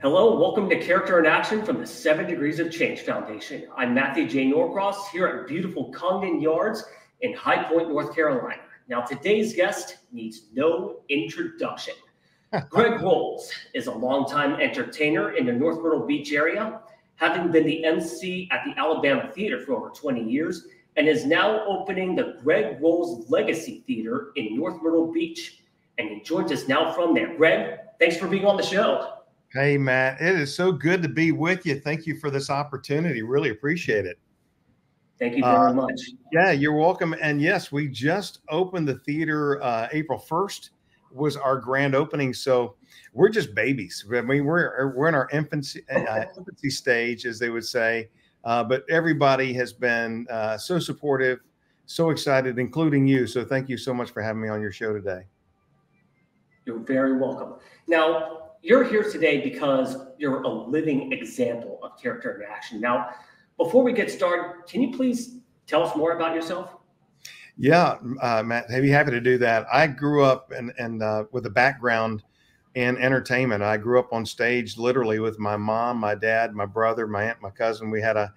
Hello, welcome to Character in Action from the 7 Degrees of Change Foundation. I'm Matthew J. Norcross here at beautiful Congdon Yards in High Point, North Carolina. Now, today's guest needs no introduction. Greg Rowles is a longtime entertainer in the North Myrtle Beach area, having been the MC at the Alabama Theater for over 20 years, and is now opening the Greg Rowles Legacy Theater in North Myrtle Beach. And he joins us now from there. Greg, thanks for being on the show. Hey, Matt, it is so good to be with you. Thank you for this opportunity. Really appreciate it. Thank you very much. Yeah, you're welcome. And yes, we just opened the theater. April 1st was our grand opening. So we're just babies. I mean, we're in our infancy stage, as they would say. But everybody has been so supportive, so excited, including you. So thank you so much for having me on your show today. You're very welcome. Now, you're here today because you're a living example of character in action. Now, before we get started, can you please tell us more about yourself? Yeah, Matt, I'd be happy to do that. I grew up with a background in entertainment. I grew up on stage literally with my mom, my dad, my brother, my aunt, my cousin. We had a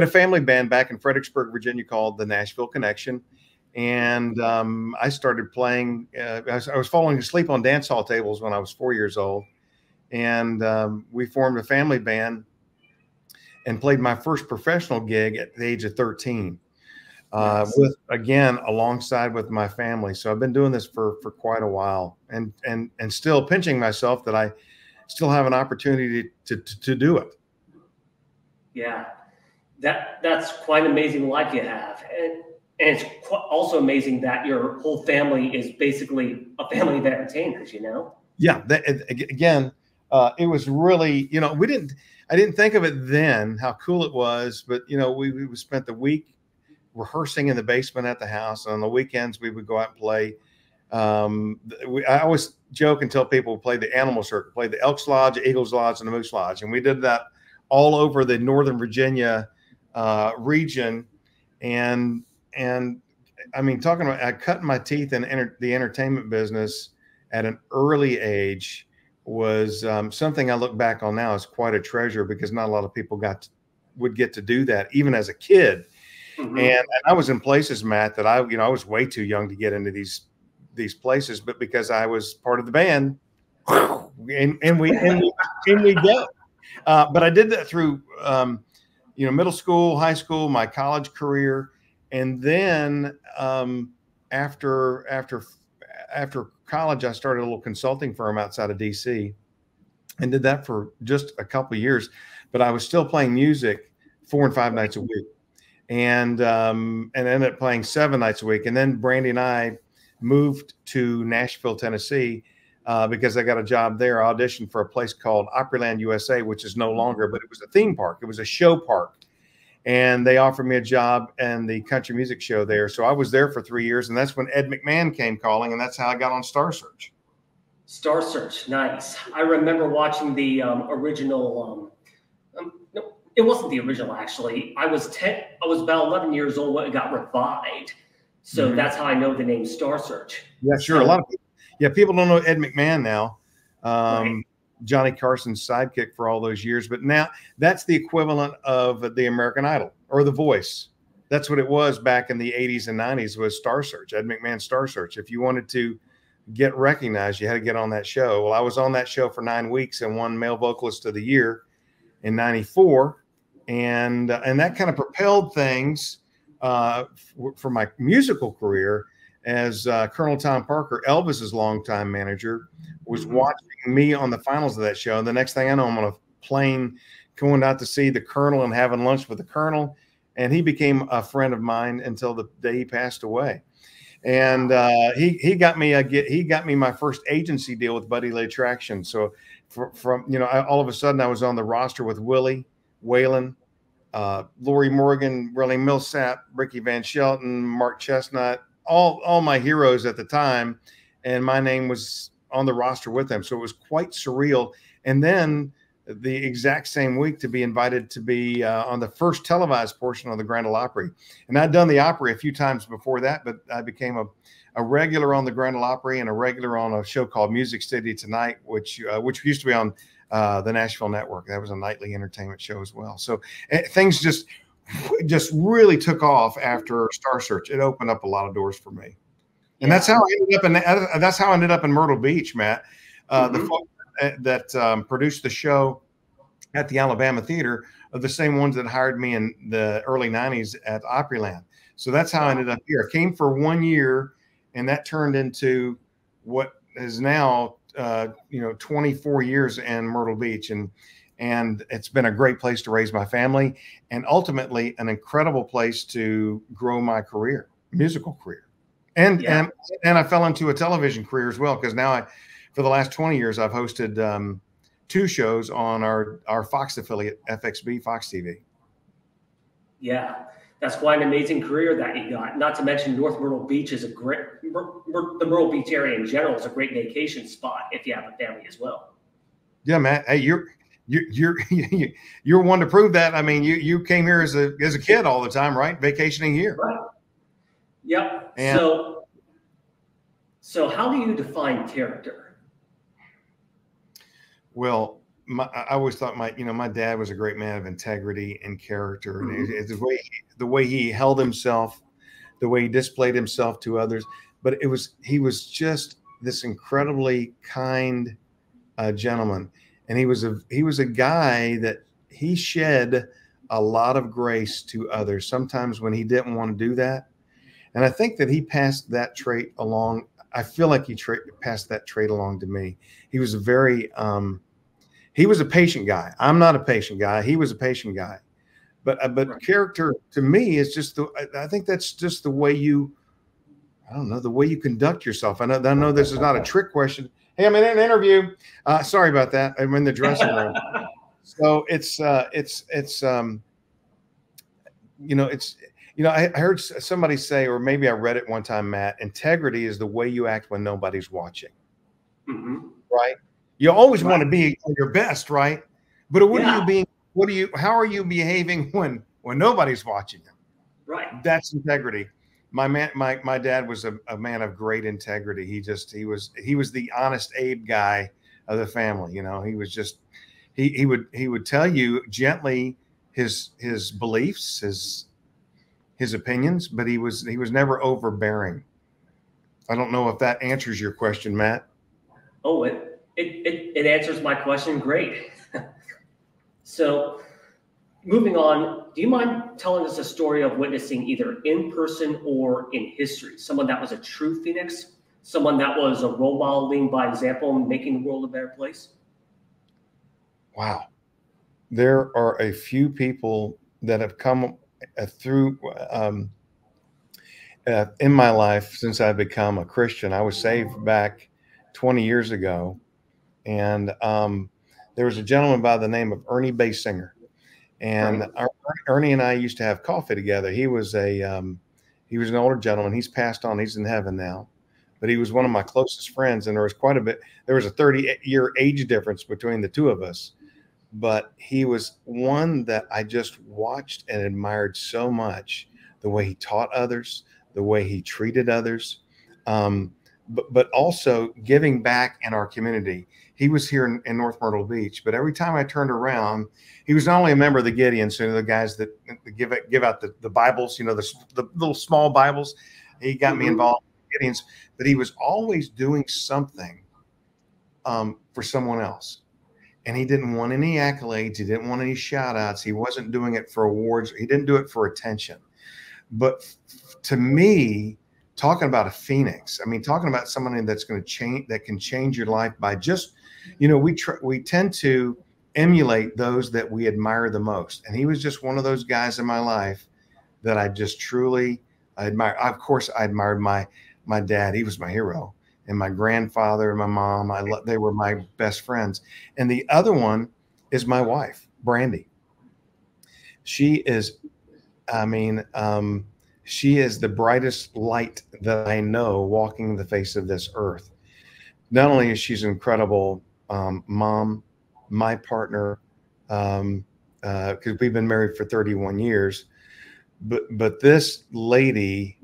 family band back in Fredericksburg, Virginia called the Nashville Connection. And I started playing. I was falling asleep on dance hall tables when I was 4 years old. And we formed a family band and played my first professional gig at the age of 13, with, again, alongside with my family. So I've been doing this for quite a while, and still pinching myself that I still have an opportunity to do it. Yeah, that's quite an amazing life you have. And it's also amazing that your whole family is basically a family of entertainers, you know? Yeah, again, it was really, I didn't think of it then, how cool it was, but, we spent the week rehearsing in the basement at the house. And on the weekends, we would go out and play. I always joke and tell people we played the animal circuit, played the Elks Lodge, Eagles Lodge, and the Moose Lodge. And we did that all over the Northern Virginia region. And I mean, talking about cutting my teeth in the entertainment business at an early age was something I look back on now as quite a treasure, because not a lot of people would get to do that even as a kid. Mm-hmm. And I was in places, Matt, that I was way too young to get into these places, but because I was part of the band, and we go. But I did that through middle school, high school, my college career. And then after college, I started a little consulting firm outside of DC, and did that for just a couple of years. But I was still playing music 4 and 5 nights a week, and ended up playing 7 nights a week. And then Brandy and I moved to Nashville, Tennessee, because I got a job there. I auditioned for a place called Opryland USA, which is no longer, but it was a theme park. It was a show park. And they offered me a job in the country music show there. So I was there for 3 years, and that's when Ed McMahon came calling, and that's how I got on Star Search. Star Search, nice. I remember watching the original. No, it wasn't the original, actually. I was about 11 years old when it got revived. So mm-hmm. That's how I know the name Star Search. Yeah, sure. A lot of people. Yeah, people don't know Ed McMahon now. Right. Johnny Carson's sidekick for all those years, but now that's the equivalent of the American Idol or The Voice. That's what it was back in the 80s and 90s, was Star Search, Ed McMahon Star Search. If you wanted to get recognized, you had to get on that show. Well, I was on that show for 9 weeks and won Male Vocalist of the Year in '94, and that kind of propelled things for my musical career, as Colonel Tom Parker, Elvis's longtime manager, was watching me on the finals of that show. And the next thing I know, I'm on a plane going out to see the Colonel and having lunch with the Colonel. And he became a friend of mine until the day he passed away. And he got me my first agency deal with Buddy Lee Attraction. So all of a sudden I was on the roster with Willie, Waylon, Lori Morgan, Riley Millsap, Ricky Van Shelton, Mark Chestnut, all my heroes at the time. And my name was on the roster with them. So it was quite surreal. And then the exact same week to be invited to be on the first televised portion of the Grand Ole Opry. And I'd done the Opry a few times before that, but I became a regular on the Grand Ole Opry and a regular on a show called Music City Tonight, which used to be on the Nashville Network. That was a nightly entertainment show as well. So things just really took off after Star Search. It opened up a lot of doors for me. And that's how I ended up in Myrtle Beach, Matt. The folks that produced the show at the Alabama Theater are the same ones that hired me in the early 90s at Opryland. So that's how I ended up here. I came for 1 year, and that turned into what is now 24 years in Myrtle Beach. And it's been a great place to raise my family, and ultimately an incredible place to grow my career, musical career. And I fell into a television career as well, because now for the last 20 years, I've hosted 2 shows on our Fox affiliate, FXB Fox TV. Yeah, that's quite an amazing career that you got. Not to mention North Myrtle Beach is the Myrtle Beach area in general is a great vacation spot if you have a family as well. Yeah, Matt. Hey, you're one to prove that. I mean, you came here as a kid all the time, right? Vacationing here. Right. Yep. And so how do you define character? Well, I always thought my dad was a great man of integrity and character, and the way he held himself, the way he displayed himself to others. But he was just this incredibly kind gentleman, and he was a guy that he shed a lot of grace to others. Sometimes when he didn't want to do that, and I think that he passed that trait along. I feel like he passed that trait along to me. He was he was a patient guy. I'm not a patient guy. He was a patient guy. But right. Character to me is just I think that's just the way the way you conduct yourself. I know this is not a trick question. Hey, I'm in an interview. Sorry about that. I'm in the dressing room. So I heard somebody say, or maybe I read it one time, Matt, integrity is the way you act when nobody's watching. Mm-hmm. Right? You always want to be your best, right? But how are you behaving when nobody's watching you? Right. That's integrity. My dad was a man of great integrity. He was the honest Abe guy of the family. He was just he would tell you gently his beliefs, his opinions, but he was never overbearing. I don't know if that answers your question, Matt. Oh, it answers my question. Great. So moving on, do you mind telling us a story of witnessing either in person or in history, someone that was a true Phoenix, someone that was a role model leading by example and making the world a better place? Wow. There are a few people that have come through in my life since I've become a Christian. I was saved back 20 years ago, and there was a gentleman by the name of Ernie Basinger, and Ernie and I used to have coffee together. He was an older gentleman. He's passed on. He's in heaven now, but he was one of my closest friends, and there was a 30-year age difference between the two of us. But he was one that I just watched and admired so much, the way he taught others, the way he treated others, but also giving back in our community. He was here in North Myrtle Beach, but every time I turned around, he was not only a member of the Gideons, the guys that give out the Bibles, the little small Bibles. He got me involved in the Gideons, but he was always doing something for someone else. And he didn't want any accolades. He didn't want any shout outs. He wasn't doing it for awards. He didn't do it for attention. But to me, talking about a Phoenix, I mean, talking about somebody that's going to change, that can change your life by just, we tend to emulate those that we admire the most. And he was just one of those guys in my life that I just truly admire. Of course, I admired my dad. He was my hero. And my grandfather and my mom, they were my best friends. And the other one is my wife, Brandy. She is, she is the brightest light that I know walking the face of this earth. Not only is she an incredible mom, my partner, because we've been married for 31 years, but this lady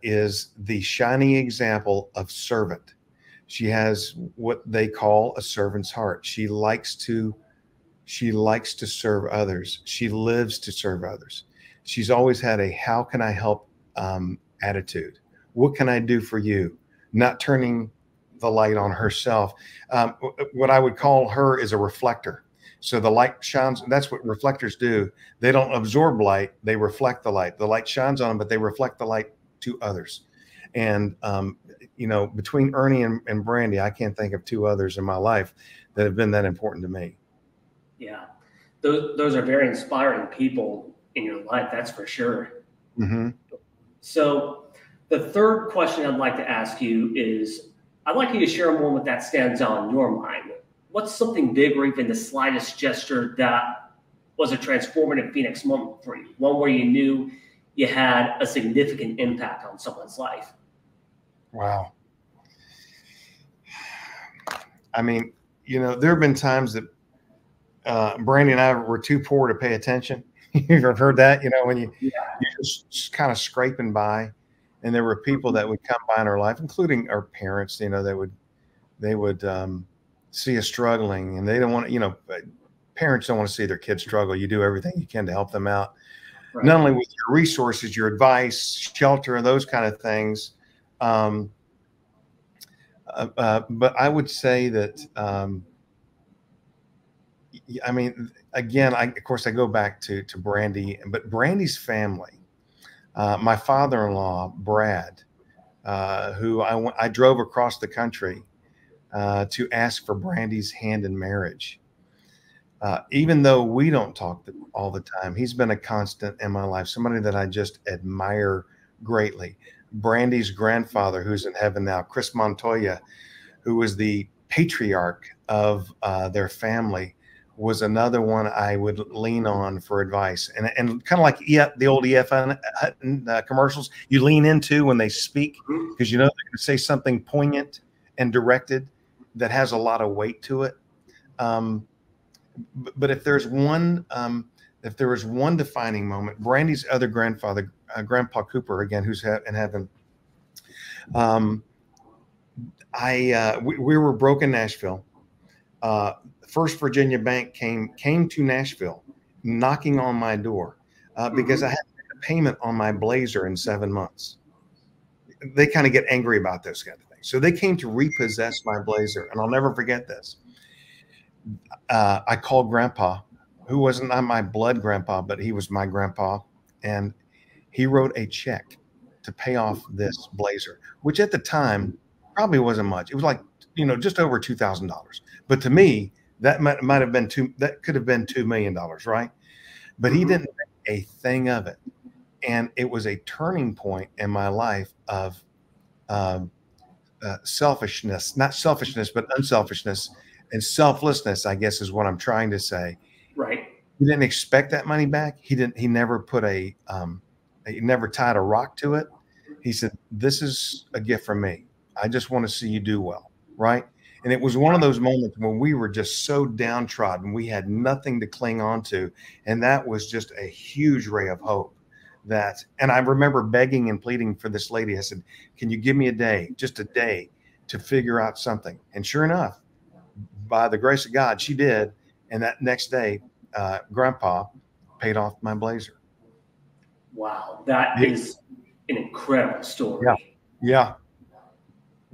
is the shining example of servant. She has what they call a servant's heart. She likes to serve others. She lives to serve others. She's always had a how can I help attitude. What can I do for you? Not turning the light on herself. What I would call her is a reflector. So the light shines. That's what reflectors do. They don't absorb light. They reflect the light. The light shines on them, but they reflect the light to others. And, you know, between Ernie and Brandy, I can't think of two others in my life that have been that important to me. Yeah. Those are very inspiring people in your life. That's for sure. Mm-hmm. So the third question I'd like to ask you is, I'd like you to share a moment that stands out in your mind. What's something big or even the slightest gesture that was a transformative Phoenix moment for you? One where you knew you had a significant impact on someone's life? Wow. I mean, you know, there have been times that Brandy and I were too poor to pay attention. You've ever heard that? You know, when you're just kind of scraping by, and there were people that would come by in our life, including our parents, you know, they would see us struggling, and they don't want to, you know, parents don't want to see their kids struggle. You do everything you can to help them out, right, not only with your resources, your advice, shelter, and those kind of things. But I would say that, I mean, again, of course, I go back to Brandy, but Brandy's family, my father-in-law, Brad, who I drove across the country to ask for Brandy's hand in marriage. Even though we don't talk all the time, he's been a constant in my life, somebody that I just admire greatly. Brandy's grandfather, who's in heaven now, Chris Montoya, who was the patriarch of their family, was another one I would lean on for advice. And kind of like the old E.F. Hutton commercials, you lean into when they speak, because you know they're going to say something poignant and directed that has a lot of weight to it. But if there's one, if there was one defining moment, Brandy's other grandfather, Grandpa Cooper, again, who's in heaven, we were broke in Nashville. First Virginia Bank came to Nashville, knocking on my door because I had to make a payment on my Blazer in 7 months. They kind of get angry about those kind of things, so they came to repossess my Blazer, and I'll never forget this. I called Grandpa, who wasn't my blood grandpa, but he was my grandpa, and he wrote a check to pay off this Blazer, which at the time probably wasn't much. It was like, you know, just over $2,000. But to me, that might have been that could have been $2 million, right? But he didn't make a thing of it. And it was a turning point in my life of selfishness, not selfishness, but unselfishness and selflessness, I guess is what I'm trying to say. Right. He didn't expect that money back. He never put he never tied a rock to it. He said, "This is a gift from me. I just want to see you do well." Right. And it was one of those moments when we were just so downtrodden, we had nothing to cling on to. And that was just a huge ray of hope. And I remember begging and pleading for this lady. I said, "Can you give me a day, just a day, to figure out something?" And sure enough, by the grace of God, she did. And that next day, Grandpa paid off my Blazer. Wow. That is an incredible story. Yeah. Yeah.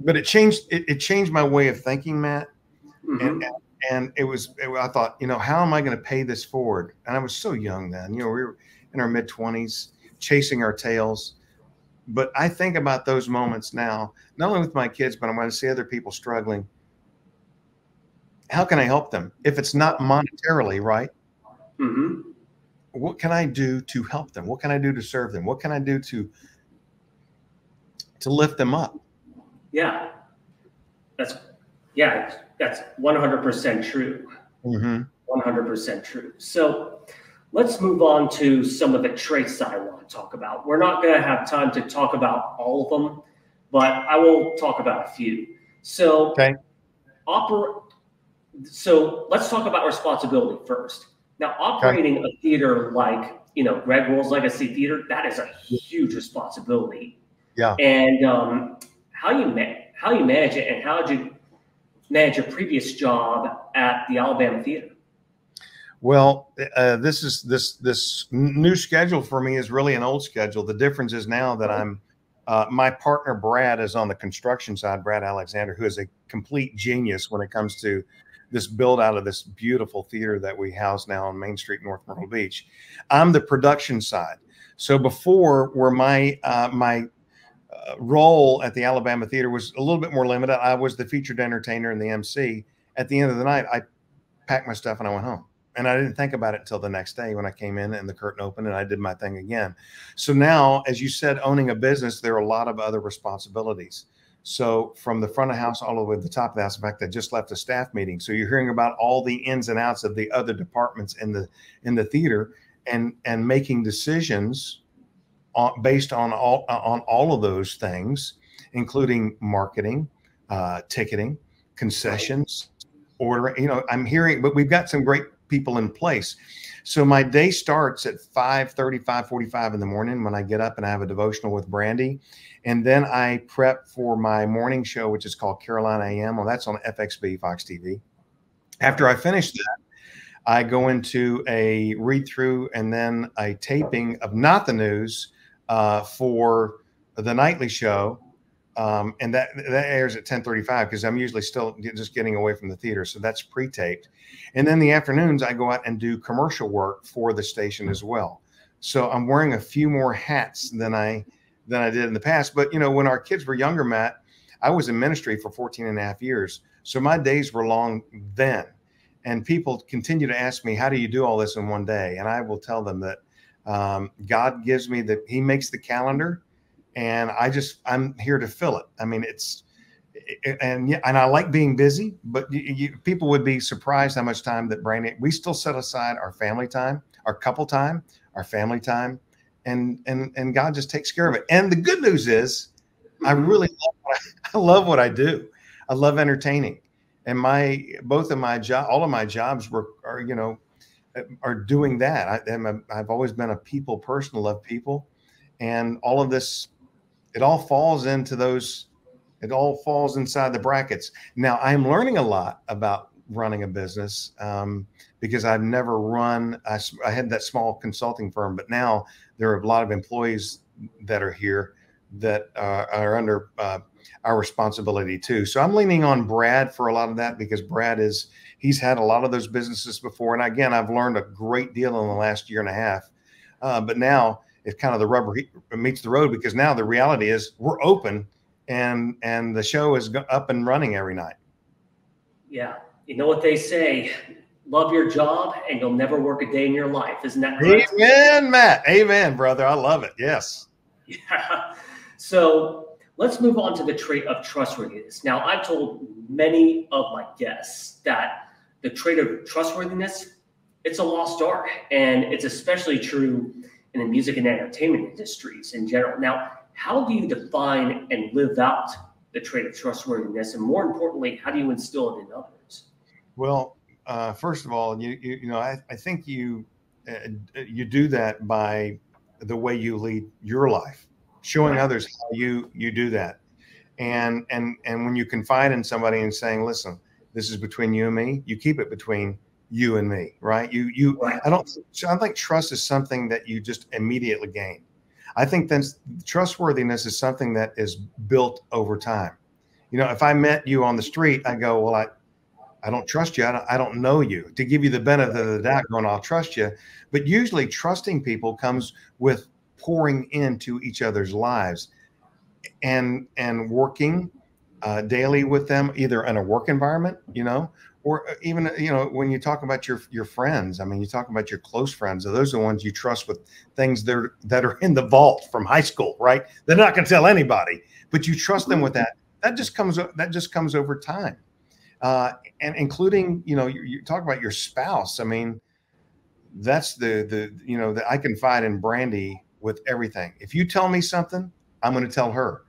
But it changed my way of thinking, Matt. Mm-hmm. And I thought, you know, how am I going to pay this forward? And I was so young then, you know, we were in our mid-20s chasing our tails. But I think about those moments now, not only with my kids, but I'm going to see other people struggling. How can I help them? If it's not monetarily, right? Mm-hmm. What can I do to help them? What can I do to serve them? What can I do to lift them up? Yeah, that's 100% true. Mm-hmm. 100% true. So let's move on to some of the traits that I want to talk about. We're not going to have time to talk about all of them, but I will talk about a few. So, okay. So let's talk about responsibility first. Now, operating a theater like, you know, Greg Rowles Legacy Theater, that is a huge responsibility. Yeah. And how how you manage it, and how did you manage your previous job at the Alabama Theater? Well, this new schedule for me is really an old schedule. The difference is now that I'm my partner Brad is on the construction side. Brad Alexander, who is a complete genius when it comes to this build out of this beautiful theater that we house now on Main Street, North Myrtle Beach. I'm the production side. So before, where my role at the Alabama Theater was a little bit more limited, I was the featured entertainer and the MC. At the end of the night, I packed my stuff and I went home. And I didn't think about it until the next day when I came in and the curtain opened and I did my thing again. So now, as you said, owning a business, there are a lot of other responsibilities. So from the front of house all the way to the top of the house, in fact, I just left a staff meeting. So you're hearing about all the ins and outs of the other departments in the theater and making decisions based on all of those things, including marketing, ticketing, concessions, ordering. You know, I'm hearing, but we've got some great people in place. So my day starts at 5:30, 5:45 in the morning when I get up and I have a devotional with Brandy. And then I prep for my morning show, which is called Carolina AM. Well, that's on FXB, Fox TV. After I finish that, I go into a read through and then a taping of Not the News for the nightly show. And that airs at 10:35 because I'm usually still just getting away from the theater. So that's pre-taped. And then the afternoons, I go out and do commercial work for the station as well. So I'm wearing a few more hats than I did in the past. But, you know, when our kids were younger, Matt, I was in ministry for 14 and a half years. So my days were long then. And people continue to ask me, how do you do all this in one day? And I will tell them that God gives me he makes the calendar. And I'm here to fill it. I mean, and I like being busy, but people would be surprised how much time that we still set aside our family time, our couple time, our family time, and God just takes care of it. And the good news is I really love what I do. I love entertaining, and all of my jobs are doing that. I've always been a people person, love people, and all of this. It all falls inside the brackets. Now I'm learning a lot about running a business because I've never run. I had that small consulting firm, but now there are a lot of employees that are here that are under our responsibility too. So I'm leaning on Brad for a lot of that because he's had a lot of those businesses before. And again, I've learned a great deal in the last year and a half. But now it's kind of the rubber meets the road because now the reality is we're open and the show is up and running every night. Yeah. You know what they say, love your job and you'll never work a day in your life. Isn't that right? Amen, Matt. Amen, brother. I love it. Yes. Yeah. So let's move on to the trait of trustworthiness. Now, I've told many of my guests that the trait of trustworthiness, it's a lost art, and it's especially true in the music and entertainment industries in general. Now, how do you define and live out the trait of trustworthiness? And more importantly, how do you instill it in others? Well, first of all, I think you do that by the way you lead your life, showing others how you do that. And when you confide in somebody and saying, listen, this is between you and me, you keep it between you and me, right? I don't think trust is something that you just immediately gain. I think then trustworthiness is something that is built over time. You know, if I met you on the street, I go, well, I don't trust you. I don't know you. To give you the benefit of the doubt, going, I'll trust you. But usually trusting people comes with pouring into each other's lives and working daily with them, either in a work environment, or even, when you talk about your friends, I mean, you talk about your close friends. Those are the ones you trust with things that are in the vault from high school, right? They're not going to tell anybody, but you trust them with that. That just comes over time. And including, you talk about your spouse. I mean, that's that I confide in Brandy with everything. If you tell me something, I'm going to tell her.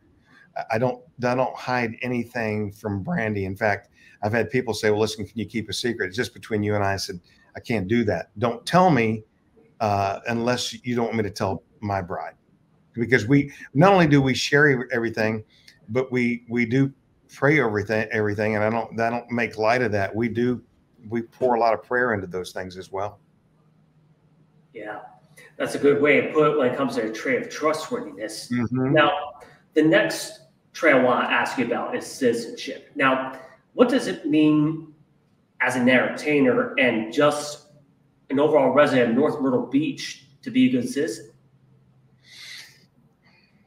I don't hide anything from Brandy. In fact, I've had people say, well, listen, can you keep a secret? It's just between you and I. I said, I can't do that. Don't tell me unless you don't want me to tell my bride. Because we not only do we share everything, but we do pray over everything, and I don't make light of that. We pour a lot of prayer into those things as well. Yeah, that's a good way to put it when it comes to a trait of trustworthiness. Mm-hmm. Now, the next trait I want to ask you about is citizenship. Now, what does it mean as an entertainer and just an overall resident of North Myrtle Beach to be a good citizen?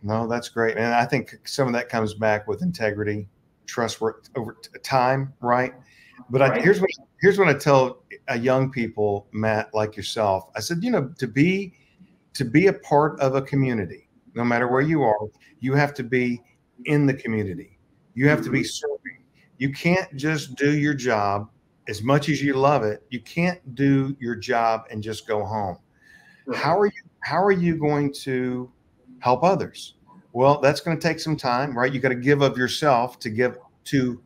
No, that's great. And I think some of that comes back with integrity, trustworthy over time, right? But here's what I tell young people, Matt, like yourself. I said, to be a part of a community, no matter where you are, you have to be in the community. You have to be serving. You can't just do your job as much as you love it. You can't do your job and just go home. Right. How are you going to help others? Well, that's going to take some time, right? You got to give of yourself to give to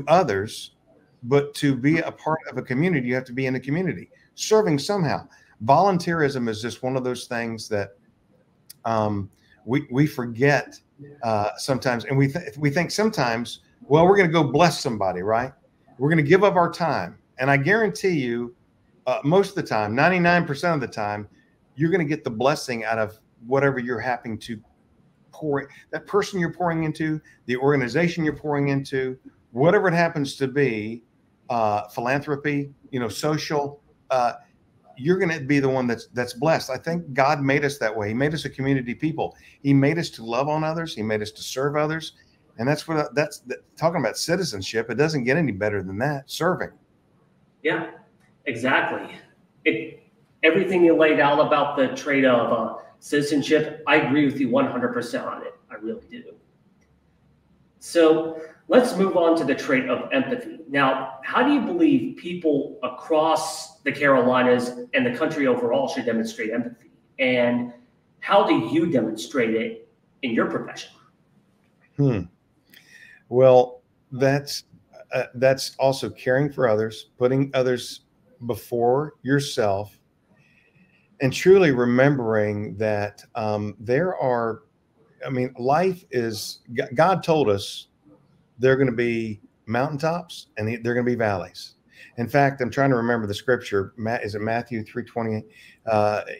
others, but to be a part of a community, you have to be in the community, serving somehow. Volunteerism is just one of those things that we forget sometimes, and we think sometimes, well, we're going to go bless somebody, right? We're going to give up our time, and I guarantee you, most of the time, 99% of the time, you're going to get the blessing out of whatever you're happening to pour, that person you're pouring into, the organization you're pouring into, whatever it happens to be, philanthropy, social, you're going to be the one that's blessed. I think God made us that way. He made us a community people. He made us to love on others. He made us to serve others. And that's talking about citizenship. It doesn't get any better than that. Serving. Yeah, exactly. Everything you laid out about the trait of citizenship, I agree with you 100% on it. I really do. So let's move on to the trait of empathy. Now, how do you believe people across the Carolinas and the country overall should demonstrate empathy? And how do you demonstrate it in your profession? Well, that's also caring for others, putting others before yourself, and truly remembering that life is, God told us there are going to be mountaintops and there are going to be valleys. In fact, I'm trying to remember the scripture. Is it Matthew 3:20?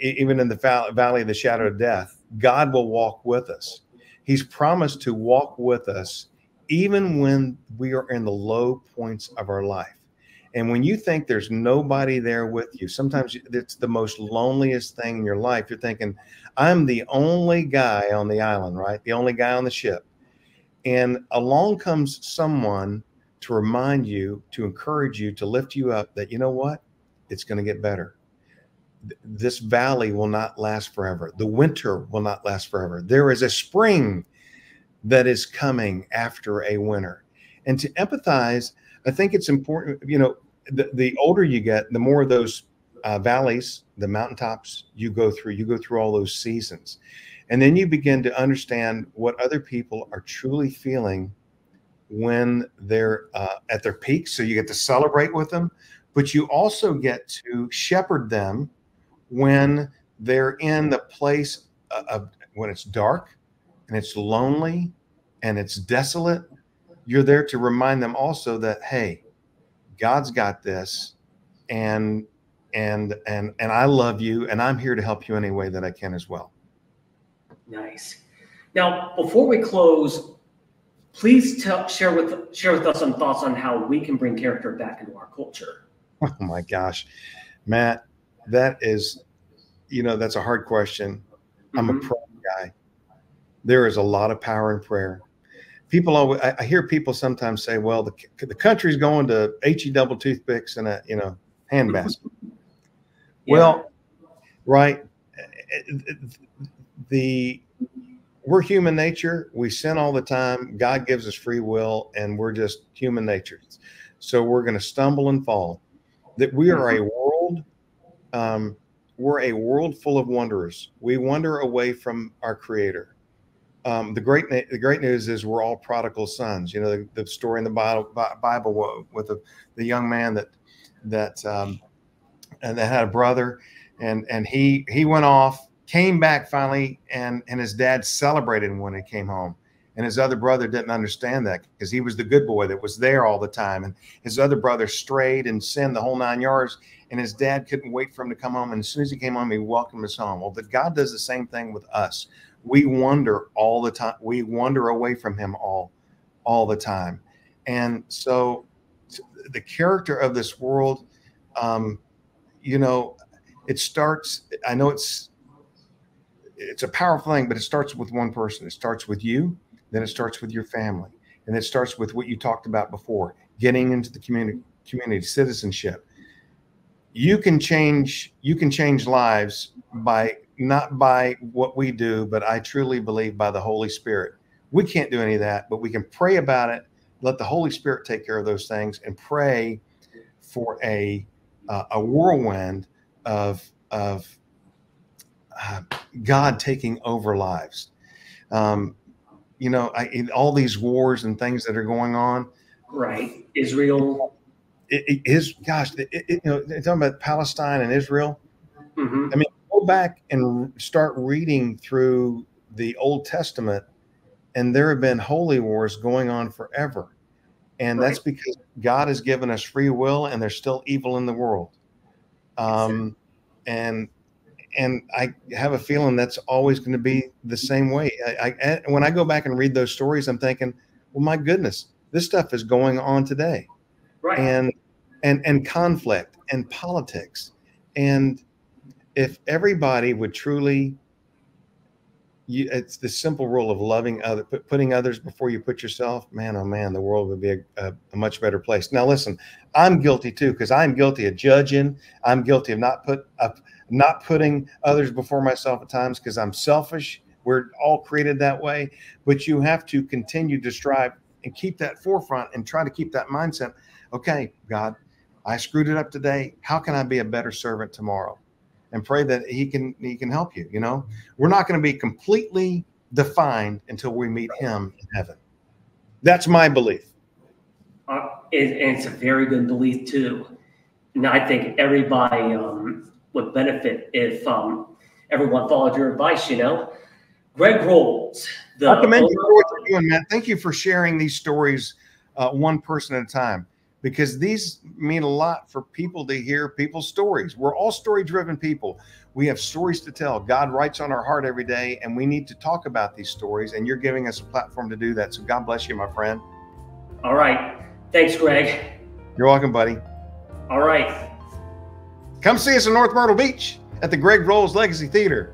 Even in the valley of the shadow of death, God will walk with us. He's promised to walk with us even when we are in the low points of our life. And when you think there's nobody there with you, sometimes it's the most loneliest thing in your life. You're thinking, I'm the only guy on the island, right? The only guy on the ship. And along comes someone to remind you, to encourage you, to lift you up that, you know what? It's going to get better. This valley will not last forever. The winter will not last forever. There is a spring that is coming after a winter. And to empathize, I think it's important, the older you get, the more of those valleys, the mountaintops you go through all those seasons. And then you begin to understand what other people are truly feeling when they're at their peak. So you get to celebrate with them, but you also get to shepherd them when they're in the place of when it's dark and it's lonely and it's desolate. You're there to remind them also that, hey, God's got this, and I love you, and I'm here to help you any way that I can as well. Nice. Now, before we close, please share with us some thoughts on how we can bring character back into our culture. Oh my gosh, Matt, that is, that's a hard question. I'm a prayer guy. There is a lot of power in prayer. People always, I hear people sometimes say, well, the country's going to HE double toothpicks and a, handbasket. Yeah. Well, right. We're human nature. We sin all the time. God gives us free will, and we're just human nature. So we're going to stumble and fall. That we are a world, we're a world full of wanderers. We wander away from our Creator. The great news is we're all prodigal sons. The story in the Bible with the young man that had a brother, and he went off, came back finally, and his dad celebrated when he came home. And his other brother didn't understand that because he was the good boy that was there all the time. And his other brother strayed and sinned the whole 9 yards. And his dad couldn't wait for him to come home. And as soon as he came home, he welcomed us home. Well, but God does the same thing with us. We wander all the time. We wander away from him all the time. And so the character of this world, you know, it starts, I know it's a powerful thing, but it starts with one person. It starts with you. Then it starts with your family. And it starts with what you talked about before, getting into the community citizenship. You can change lives by not by what we do, but I truly believe by the Holy Spirit. We can't do any of that, but we can pray about it, let the Holy Spirit take care of those things, and pray for a whirlwind of God taking over lives. You know, in all these wars and things that are going on. Right. Israel. It is, gosh, you know, talking about Palestine and Israel. Mm-hmm. I mean, go back and start reading through the Old Testament, and there have been holy wars going on forever. And Right. that's because God has given us free will, and there's still evil in the world. And I have a feeling that's always going to be the same way. When I go back and read those stories, I'm thinking, well, my goodness, this stuff is going on today. Right. And conflict and politics. And if everybody would truly, it's the simple rule of loving others, putting others before you put yourself, man, oh man, the world would be a much better place. Now, listen, I'm guilty too, because I'm guilty of judging. I'm guilty of not putting others before myself at times because I'm selfish. We're all created that way, but you have to continue to strive and keep that forefront and try to keep that mindset. Okay, God, I screwed it up today. How can I be a better servant tomorrow? And pray that he can help you. You know, we're not going to be completely defined until we meet him in heaven. That's my belief. And it's a very good belief too. And I think everybody would benefit if everyone followed your advice, you know. Greg Rowles, I commend you for what you're doing, Matt. Thank you for sharing these stories one person at a time, because these mean a lot for people to hear people's stories. We're all story-driven people. We have stories to tell. God writes on our heart every day, and we need to talk about these stories, and you're giving us a platform to do that. So God bless you, my friend. All right. Thanks, Greg. You're welcome, buddy. All right. Come see us in North Myrtle Beach at the Greg Rowles Legacy Theater.